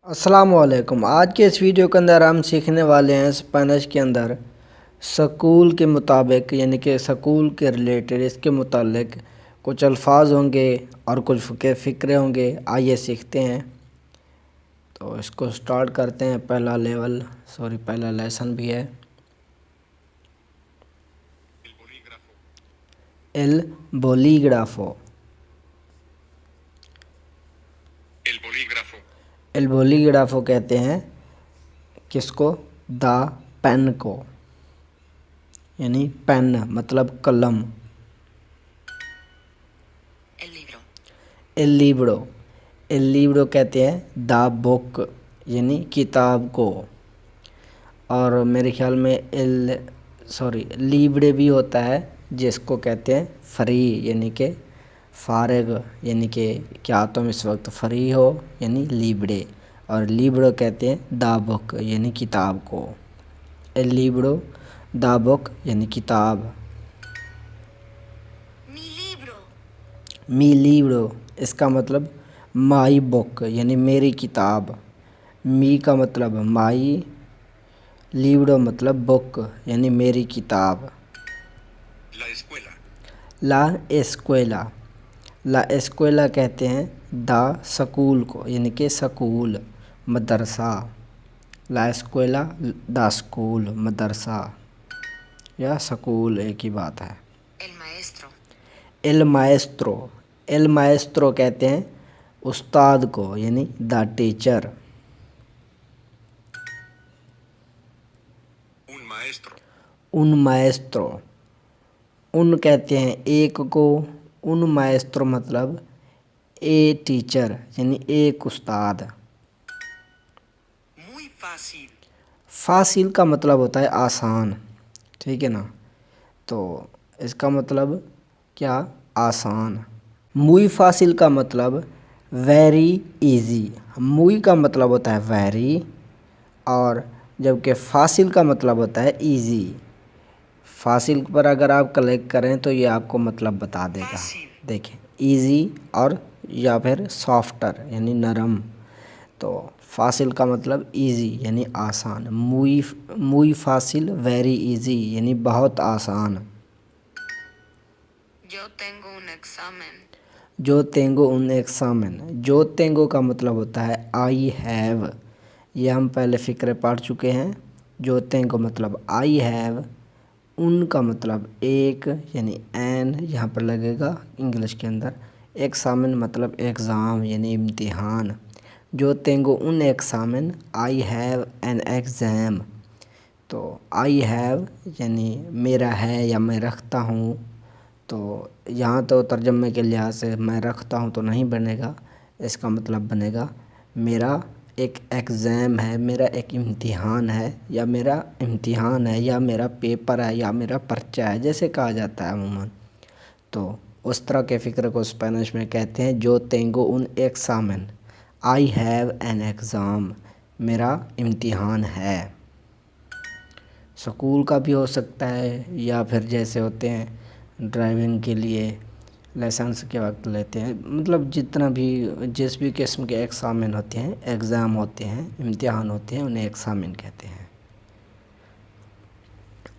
अस्सलामुअलैकुम। आज के इस वीडियो के अंदर हम सीखने वाले हैं स्पेनिश के अंदर स्कूल के मुताबिक यानी कि स्कूल के रिलेटेड इसके मुतालिक कुछ अल्फाज होंगे और कुछ फ़िक्रे होंगे। आइए सीखते हैं। तो इसको स्टार्ट करते हैं। पहला लेसन भी है। एल बोलीग्राफो। एल बोलीग्राफो कहते हैं किसको? द पेन को, यानी पेन मतलब कलम। L Libre. एल लिब्रो कहते हैं द बुक यानी किताब को। और मेरे ख्याल में लिब्रे भी होता है जिसको कहते हैं फ्री यानी कि फारग, यानी कि क्या तुम इस वक्त फ्री हो, यानी लिब्रे। और लिब्रो कहते हैं द बुक यानी किताब को। एल लिब्रो द बुक यानी किताब। मी लिब्रो इसका मतलब माई बुक यानी मेरी किताब। मी का मतलब माई, लिब्रो मतलब बुक यानी मेरी किताब। ला एस्कुएला। ला एस्कुएला कहते हैं द स्कूल को, यानी कि स्कूल मदरसा। ला एस्कुएला द स्कूल मदरसा या स्कूल एक ही बात है। एल माएस्त्रो। एल माएस्त्रो कहते हैं उस्ताद को, यानी द टीचर। उन माएस्त्रो। उन कहते हैं एक को, उन माएस्त्रो मतलब ए टीचर यानी एक उस्ताद। फासिल का मतलब होता है आसान, ठीक है ना। तो इसका मतलब क्या? आसान। मुई फासिल का मतलब वेरी इजी। मुई का मतलब होता है वेरी, और जबकि फासिल का मतलब होता है इजी। फासिल पर अगर आप क्लिक करें तो ये आपको मतलब बता देगा। देखें, इजी और या फिर सॉफ्टर यानी नरम। तो फासिल का मतलब इजी यानी आसान। मुई फासिल वेरी इजी यानी बहुत आसान। जो तेंगो उन एक्सामेन। जो तेंगो का मतलब होता है आई हैव। ये हम पहले फ़िक्रे पढ़ चुके हैं। जो तेंगो मतलब आई हैव। उन का मतलब एक यानी एन यहाँ पर लगेगा इंग्लिश के अंदर। एक्सामेन मतलब एग्ज़ाम यानी इम्तिहान। जो तेंगो उन एक्सामेन आई हैव एन एग्ज़ाम। तो आई हैव यानी मेरा है या मैं रखता हूँ। तो यहाँ तो तर्जुमे के लिहाज से मैं रखता हूँ तो नहीं बनेगा। इसका मतलब बनेगा मेरा एक एग्ज़ाम है, मेरा एक इम्तिहान है, या मेरा इम्तिहान है, या मेरा पेपर है, या मेरा पर्चा है, जैसे कहा जाता है अमूमन। तो उस तरह के फ़िक्र को स्पेनिश में कहते हैं जो तेंगो उन एक्सामेन। I have an exam. मेरा इम्तिहान है। स्कूल का भी हो सकता है, या फिर जैसे होते हैं ड्राइविंग के लिए लाइसेंस के वक्त लेते हैं, मतलब जिस भी किस्म के एग्ज़ामेन होते हैं, एग्ज़ाम होते हैं, इम्तिहान होते हैं, उन्हें एग्ज़ामेन कहते हैं।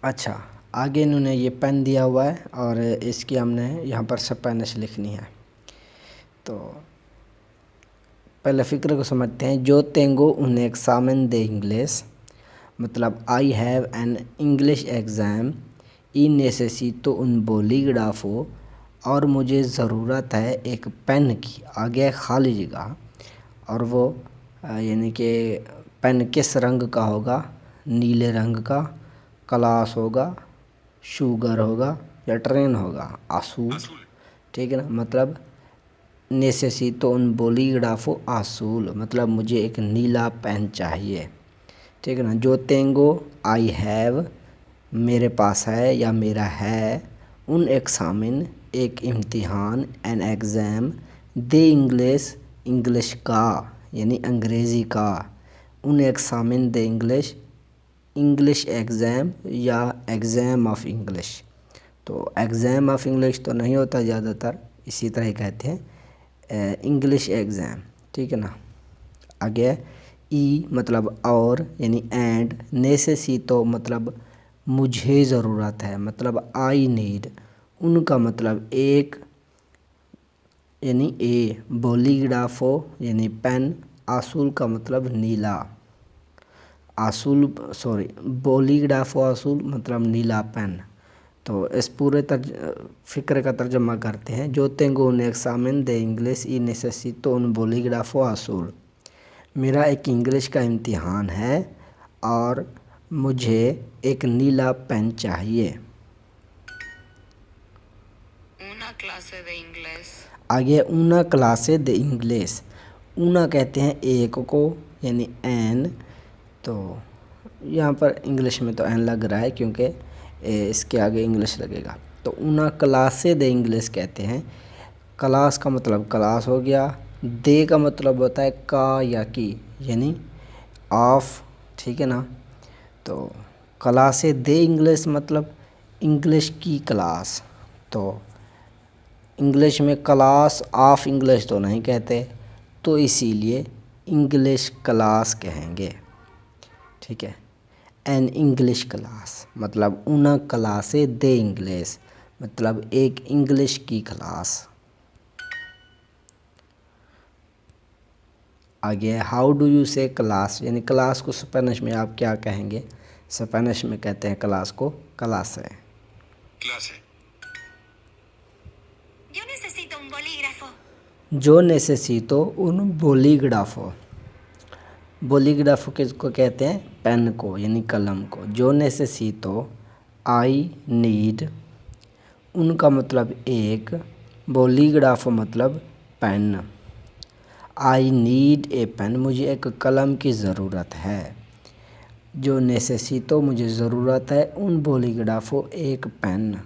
अच्छा, आगे इन्होंने ये पेन दिया हुआ है और इसकी हमने यहाँ पर स्पेनिश लिखनी है। तो पहले फ़िक्र को समझते हैं। जो तेंगो उन एग्ज़ामेन दे इंग्लिश मतलब I have an English exam ई नेसेसितो उन बोलीग्राफो। और मुझे ज़रूरत है एक पेन की, आगे खाली जगह, और वो यानी कि पेन किस रंग का होगा? नीले रंग का। क्लास होगा, शुगर होगा, या ट्रेन होगा? असूल, ठीक है ना। मतलब नेसेसितो उन बोलीग्राफो असूल मतलब मुझे एक नीला पेन चाहिए, ठीक है ना। जो तेंगो आई हैव मेरे पास है या मेरा है। उन एग्ज़ामिन एक इम्तिहान, एन एग्ज़ाम, दे इंग्लिश इंग्लिश का यानी अंग्रेज़ी का। उन एग्ज़ामिन दे इंग्लिश इंग्लिश एग्ज़ाम या एग्ज़ाम ऑफ इंग्लिश। तो एग्ज़ाम ऑफ इंग्लिश तो नहीं होता ज़्यादातर, इसी तरह कहते हैं इंग्लिश एग्ज़ाम, ठीक है ना। आगे ई मतलब और यानी एंड, नेसेसितो मतलब मुझे ज़रूरत है, मतलब आई नीड। उनका मतलब एक यानी ए, बोलीग्राफो यानी पेन, आसूल का मतलब नीला, आसूल सॉरी बोलीग्राफो आसूल मतलब नीला पेन। तो इस पूरे फ़िक्र का तर्जमा करते हैं। जो tengo un examen de inglés y necesito un bolígrafo azul। मेरा एक इंग्लिश का इम्तिहान है और मुझे एक नीला पेन चाहिए। Una clase de inglés। आगे ऊना क्लासे de इंग्लिश। ऊना कहते हैं एक को यानी एन, तो यहाँ पर इंग्लिश में तो एन लग रहा है क्योंकि इसके आगे इंग्लिश लगेगा। तो ऊना क्लासे दे इंग्लिश कहते हैं। क्लास का मतलब क्लास हो गया, दे का मतलब होता है का या की यानी ऑफ, ठीक है ना। तो क्लासे दे इंग्लिश मतलब इंग्लिश की क्लास। तो इंग्लिश में क्लास ऑफ इंग्लिश तो नहीं कहते, तो इसीलिए इंग्लिश क्लास कहेंगे, ठीक है। एन इंग्लिश क्लास मतलब उन क्लासे दे इंग्लिश मतलब एक इंग्लिश की क्लास। आगे हाउ डू यू से क्लास, यानी क्लास को स्पेनिश में आप क्या कहेंगे? स्पेनिश में कहते हैं क्लास को क्लासे। Clase। Yo necesito un bolígrafo। जो नेसेसितो उन बोलीग्राफो, बोलीग्राफो किसको कहते हैं? पेन को यानी कलम को। जो नेसेसितो आई नीड, उनका मतलब एक, बोलीग्राफो मतलब pen, I need a pen मुझे एक कलम की ज़रूरत है। जो नेसेसितो मुझे ज़रूरत है, उन बोलीग्राफो एक पेन,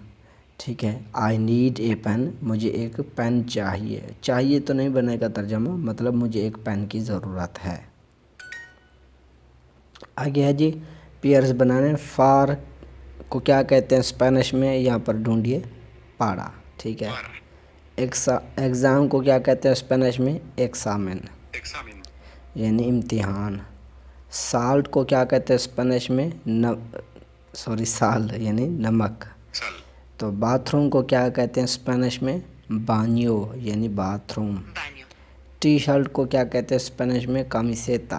ठीक है। आई नीड ए पेन मुझे एक पेन चाहिए, चाहिए तो नहीं बनेगा तर्जमा, मतलब मुझे एक पेन की ज़रूरत है। आगे है जी पेयर्स बनाने। फार को क्या कहते हैं स्पेनिश में? यहाँ पर ढूंढिए, पाड़ा, ठीक है। एग्ज़ाम को क्या कहते हैं स्पेनिश में? एक्सामिन, यानी इम्तिहान। साल्ट को क्या कहते हैं स्पेनिश में? साल यानी नमक। तो बाथरूम को क्या कहते हैं स्पेनिश में? बानियो यानी बाथरूम। टी शर्ट को क्या कहते हैं स्पेनिश में? कामिसेता।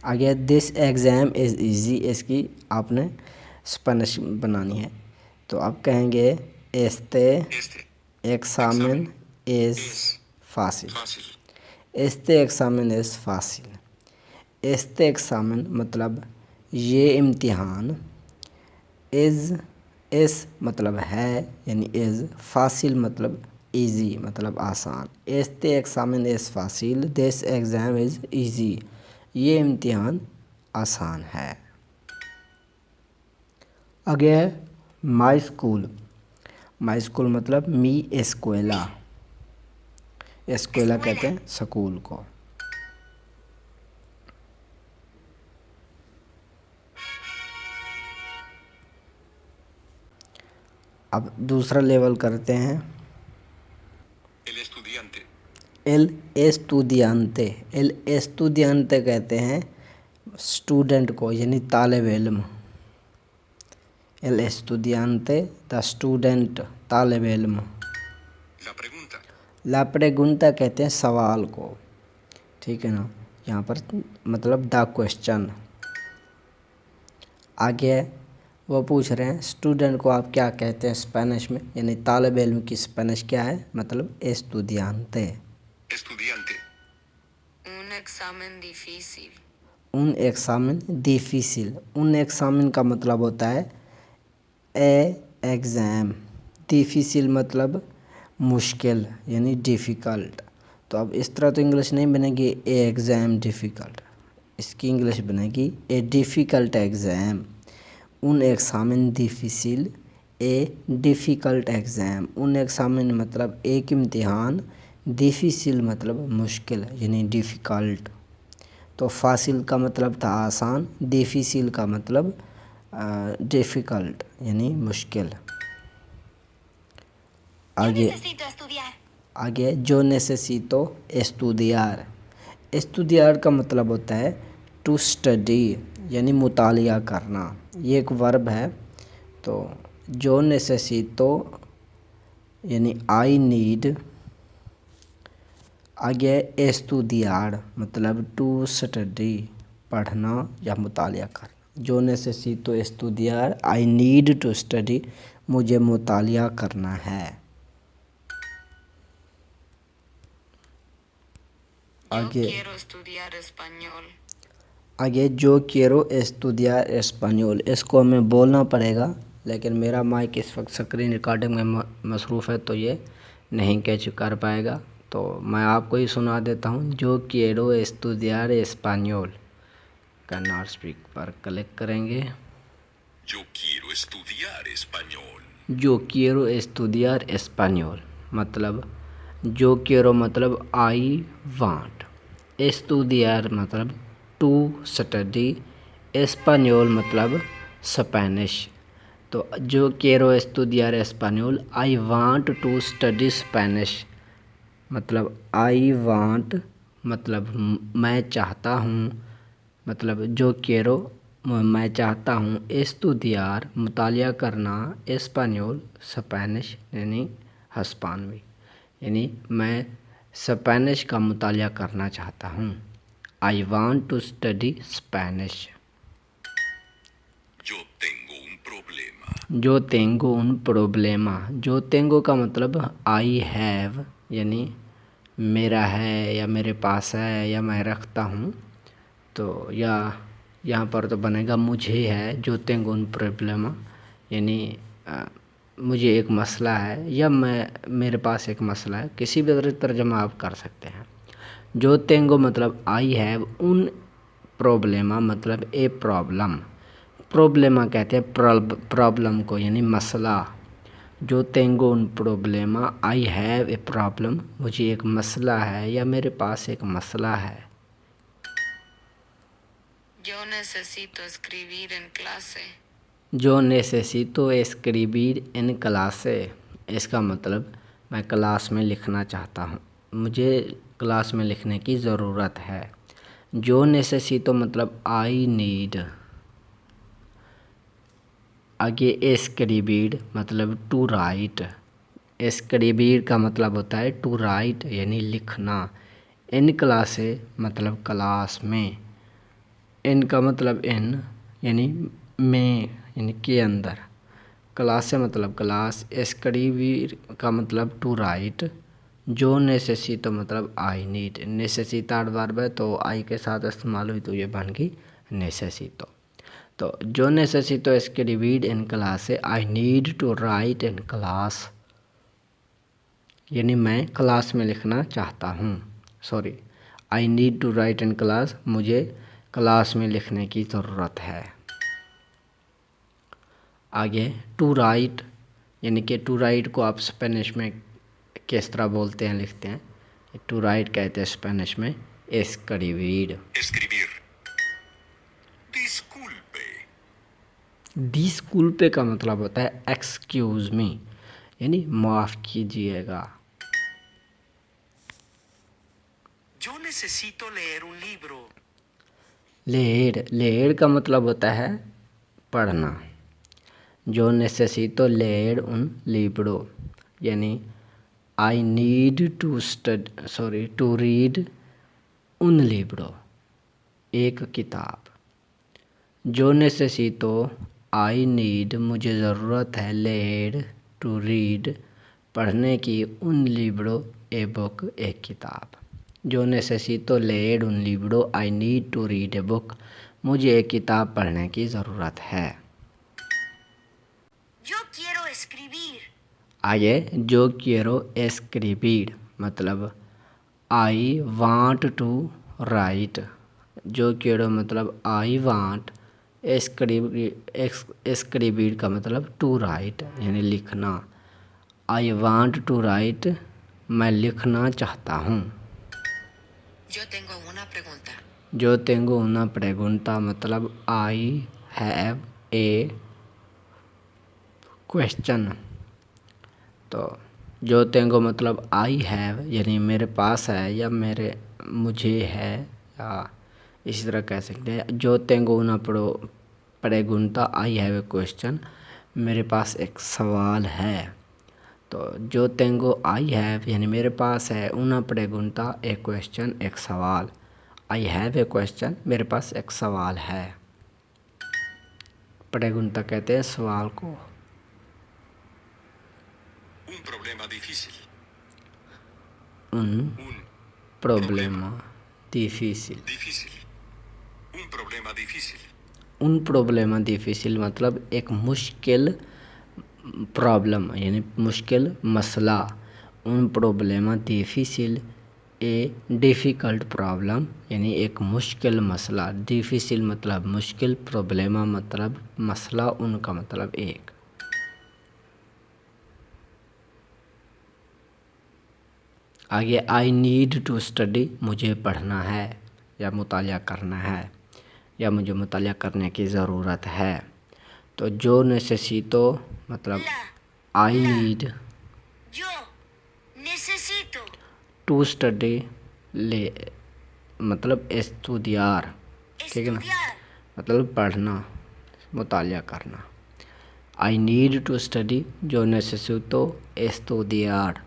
आगे दिस एग्ज़ाम इज़ इजी, इसकी आपने स्पेनिश बनानी है। तो आप कहेंगे एस्ते एक्सामिन इज़ फासिल। एस्ते एक्सामिन इज़ फासिल। एस्ते एक्सामिन मतलब ये इम्तिहान, इज़ इस मतलब है यानी इज़, फासिल मतलब इजी मतलब आसान। एस्ते एक्सामिन इज़ फासिल, दिस एग्ज़ाम इज़ इजी, ये इम्तिहान आसान है। आगे है माई स्कूल। माई स्कूल मतलब मी एस्कुएला, एस्कुएला कहते हैं स्कूल को। अब दूसरा लेवल करते हैं। एल एस्टूडियांते, एल एस्टूडियांते कहते हैं स्टूडेंट को यानी तालिब इल्म। एल एस्टूडियांते द स्टूडेंट, तालिब इल्म। ला प्रेगुंटा कहते हैं सवाल को, ठीक है ना। यहाँ पर मतलब द क्वेश्चन। आगे वो पूछ रहे हैं स्टूडेंट को आप क्या कहते हैं स्पेनिश में, यानी तालिब इल्म की स्पेनिश क्या है? मतलब एस्टूडियांते। Un examen difícil। उन एक्सामिन डिफिसिल, उन एक्सामिन का मतलब होता है ए एग्ज़ाम, डिफिसिल मतलब मुश्किल यानी डिफ़िकल्ट। तो अब इस तरह तो इंग्लिश नहीं बनेगी ए एग्ज़ाम डिफ़िकल्ट, इसकी इंग्लिश बनेगी ए डिफ़िकल्ट एग्ज़ाम। उन एक्सामिन डिफिसिल ए डिफ़िकल्ट एग्ज़ाम। उन एक्सामिन मतलब एक इम्तिहान, डिफिसिल मतलब मुश्किल यानी डिफ़िकल्ट। तो फासिल का मतलब था आसान, डिफिसिल का मतलब डिफ़िकल्ट यानी मुश्किल। आगे आगे yo necesito estudiar। estudiar का मतलब होता है टू स्टडी यानी मुतालिया करना। ये एक वर्ब है। तो yo necesito यानी आई नीड, आगे estudiar मतलब टू स्टडी पढ़ना या मुतालिया करना। yo necesito estudiar, I need to study, मुझे मुतालिया करना है। Yo आगे quiero estudiar español. आगे जो quiero estudiar español, इसको हमें बोलना पड़ेगा, लेकिन मेरा माइक इस वक्त स्क्रीन रिकॉर्डिंग में मसरूफ़ है तो ये नहीं कैच कर पाएगा। तो मैं आपको ही सुना देता हूँ। जो quiero estudiar español, Kannada speak पर क्लिक करेंगे। Yo quiero estudiar español. जो quiero estudiar español मतलब जो quiero मतलब आई वांट, estudiar मतलब टू स्टडी, español मतलब स्पेनिश। तो जो quiero estudiar español, I want to study Spanish मतलब आई वांट मतलब मैं चाहता हूँ, मतलब जो quiero मैं चाहता हूँ, estudiar मुतालिया करना, español स्पेनिश यानी हस्पानवी, यानी मैं स्पेनिश का मुतालिया करना चाहता हूँ। I want to study Spanish. Yo tengo un problema. जो तेंगो उन प्रोब्लेमा, जो तेंगो का मतलब आई हैव यानी मेरा है या मेरे पास है या मैं रखता हूँ। तो या यहाँ पर तो बनेगा मुझे है, जो तेंगो उन प्रोब्लेमा यानी मुझे एक मसला है या मेरे पास एक मसला है, किसी भी तरह तर्जमा आप कर सकते हैं। जो तेंगो मतलब आई हैव उन प्रोब्लेमा मतलब ए प्रॉब्लम, प्रोब्लेमा कहते हैं प्रॉब्लम को यानी मसला। जो तेंगो उन प्रोब्लेमा, आई हैव ए प्रॉब्लम, मुझे एक मसला है या मेरे पास एक मसला है। Yo necesito escribir en clase. जो नेसेसितो एस्क्रिबir इन क्लासे, इसका मतलब मैं क्लास में लिखना चाहता हूँ, मुझे क्लास में लिखने की ज़रूरत है। जो नेसेसितो मतलब आई नीड, आगे एस्क्रिबिर मतलब टू राइट, एस्क्रिबिर का मतलब होता है टू राइट यानी लिखना। इन क्लासे मतलब क्लास में, इन का मतलब इन यानी में यानी के अंदर, क्लास से मतलब क्लास, एस्क्रिबिर का मतलब टू राइट, जो नेसेसितो मतलब आई नीड, नेसेसिटा वर्ब है तो आई के साथ इस्तेमाल हुई तो ये बन गई नेसेसितो। तो जो नेसेसितो एस्क्रिबिर इन क्लास है, I need to write in class यानी मैं क्लास में लिखना चाहता हूँ। Sorry, I need to write in class, मुझे क्लास में लिखने की ज़रूरत है। आगे टू राइट यानी कि टू राइट को आप स्पेनिश में किस तरह बोलते हैं लिखते हैं, टू राइट कहते हैं स्पेनिश में एस्क्रिबिर। Escribir. Disculpe. डिस्कुल्पे का मतलब होता है एक्सक्यूज़ मी यानी माफ़ कीजिएगा। Yo necesito leer un libro. लेर का मतलब होता है पढ़ना। जो नेसेसितो लेर उन लिब्रो यानी आई नीड टू रीड उन लिब्रो, एक किताब। जो नेसेसितो आई नीड मुझे ज़रूरत है, लेर टू रीड पढ़ने की, उन लिब्रो ए बुक एक किताब। जो नेसेसितो लेर उन लिब्रो I need to read a book, मुझे एक किताब पढ़ने की ज़रूरत है। Yo quiero escribir. आगे जो quiero escribir मतलब आई वांट टू राइट, जो quiero मतलब आई वांट, escribir का मतलब टू राइट यानी लिखना। आई वांट टू राइट मैं लिखना चाहता हूँ। Yo tengo una pregunta. जो tengo una pregunta मतलब आई हैव ए क्वेश्चन। तो जो तेंगो मतलब आई हैव यानी मेरे पास है या मुझे है, या इसी तरह कह सकते हैं। जो तेंगो una pregunta, I have a question, मेरे पास एक सवाल है। तो जो तेंगो आई हैव यानी मेरे पास है, una pregunta ए क्वेश्चन एक सवाल, आई हैव ए क्वेश्चन मेरे पास एक सवाल है। pregunta कहते हैं सवाल को। Un problema difícil. un Un problema difícil। difícil. Un problema difícil. un problema difícil मतलब एक मुश्किल प्रॉब्लम यानी मुश्किल मसला। un problema difícil ए डिफ़िकल्ट प्रॉब्लम यानी एक मुश्किल मसला। डिफ़िसिल मतलब मुश्किल, प्रॉब्लमा मतलब मसला, उनका मतलब एक। आगे आई नीड टू स्टडी, मुझे पढ़ना है या मुतालिया करना है या मुझे मुतालिया करने की ज़रूरत है। तो जो नेसेसितो मतलब I need Yo necesito to study ले मतलब एस्तुदियार, ठीक है ना, estudiar. मतलब पढ़ना, मुतालिया करना। आई नीड टू स्टडी, जो नेसेसितो एस्तुदियार।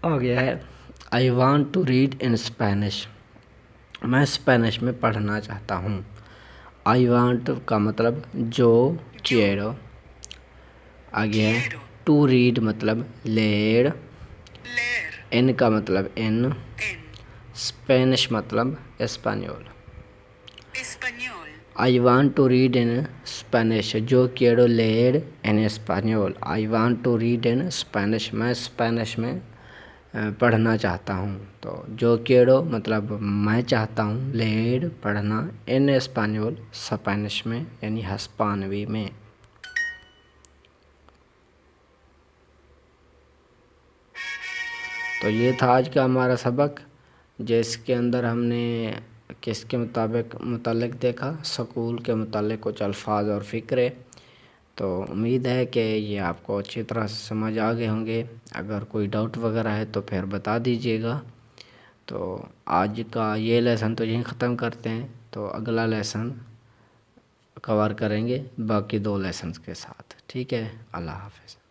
आ गया है I want to read in Spanish, मैं स्पेनिश में पढ़ना चाहता हूँ। आई वांट का मतलब जो quiero। आगे है Quiero टू रीड मतलब लेर, leer इन का मतलब इन, en स्पेनिश मतलब एस्पानियोल। español. I want to read in Spanish, जो quiero leer इन एस्पानियोल। I want to read in Spanish, मैं स्पेनिश में पढ़ना चाहता हूँ। तो जो quiero मतलब मैं चाहता हूँ, leer पढ़ना, इन एस्पानियोल स्पेनिश में यानी हस्पानवी में। तो ये था आज का हमारा सबक, जिसके अंदर हमने किसके मुतालिक देखा, स्कूल के मुतालिक कुछ अल्फाज और फ़िक्रे। तो उम्मीद है कि ये आपको अच्छी तरह से समझ आ गए होंगे। अगर कोई डाउट वगैरह है तो फिर बता दीजिएगा। तो आज का ये लेसन तो यहीं ख़त्म करते हैं, तो अगला लेसन कवर करेंगे बाकी 2 लेसन्स के साथ। ठीक है, अल्लाह हाफ़िज़।